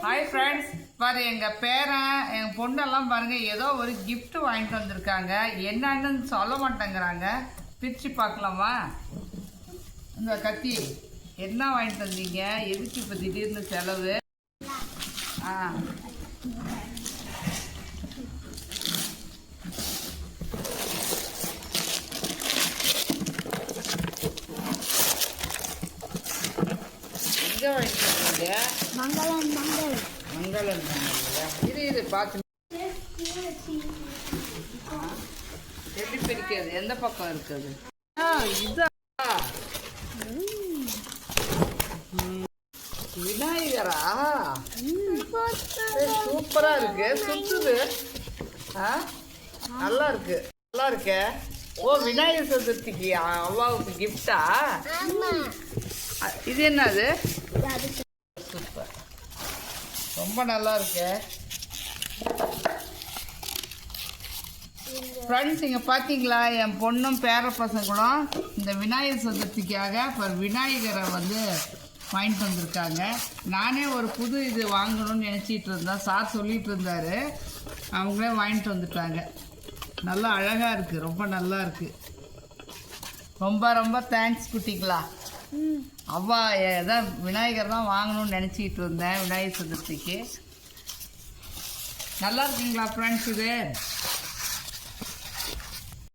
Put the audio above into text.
Hi friends, பாரு எங்கள் பேரன் எங்கள் பொண்ணெல்லாம் பாருங்கள் ஏதோ ஒரு கிஃப்ட் வாங்கிட்டு வந்திருக்காங்க. என்னன்னு சொல்ல மாட்டேங்கிறாங்க. பிரித்து பார்க்கலாமா? இந்த கத்தி என்ன வாங்கிட்டு வந்தீங்க? எதுக்கு இப்போ திடீர்னு செலவு? எங்கே வாங்கிட்டு வந்தீங்க? மங்களம் இரு பார்த்து எப்படி பிரிக்கிறது? எந்த பக்கம் இருக்குது? இதா விநாயகரா? சூப்பரா இருக்கு, சுத்துது. நல்லா இருக்கு, நல்லா இருக்க. ஓ, விநாயகர் சதுர்த்திக்கு அம்மாவுக்கு கிஃப்டா? இது என்னது? சூப்பர், ரொம்ப நல்லா இருக்கு. ஃப்ரெண்ட்ஸ், இங்கே பார்த்தீங்களா, என் பொண்ணும் பேர பசங்களும் இந்த விநாயகர் சதுர்த்திக்காக இப்போ விநாயகரை வாங்கிட்டு வந்திருக்காங்க. நானே ஒரு புது இது வாங்கணும்னு நினச்சிட்டு இருந்தேன். சார் சொல்லிட்டு இருந்தார். அவங்களே வாங்கிட்டு வந்துட்டாங்க. நல்லா அழகாக இருக்குது, ரொம்ப நல்லா இருக்குது. ரொம்ப ரொம்ப தேங்க்ஸ் குட்டிங்களா. அவ்வா ஏதான் விநாயகர் தான் வாங்கணும்னு நினச்சிக்கிட்டு இருந்தேன் விநாயகர் சதுர்த்திக்கு. நல்லா இருக்குங்களா ஃப்ரெண்ட்ஸ்? இது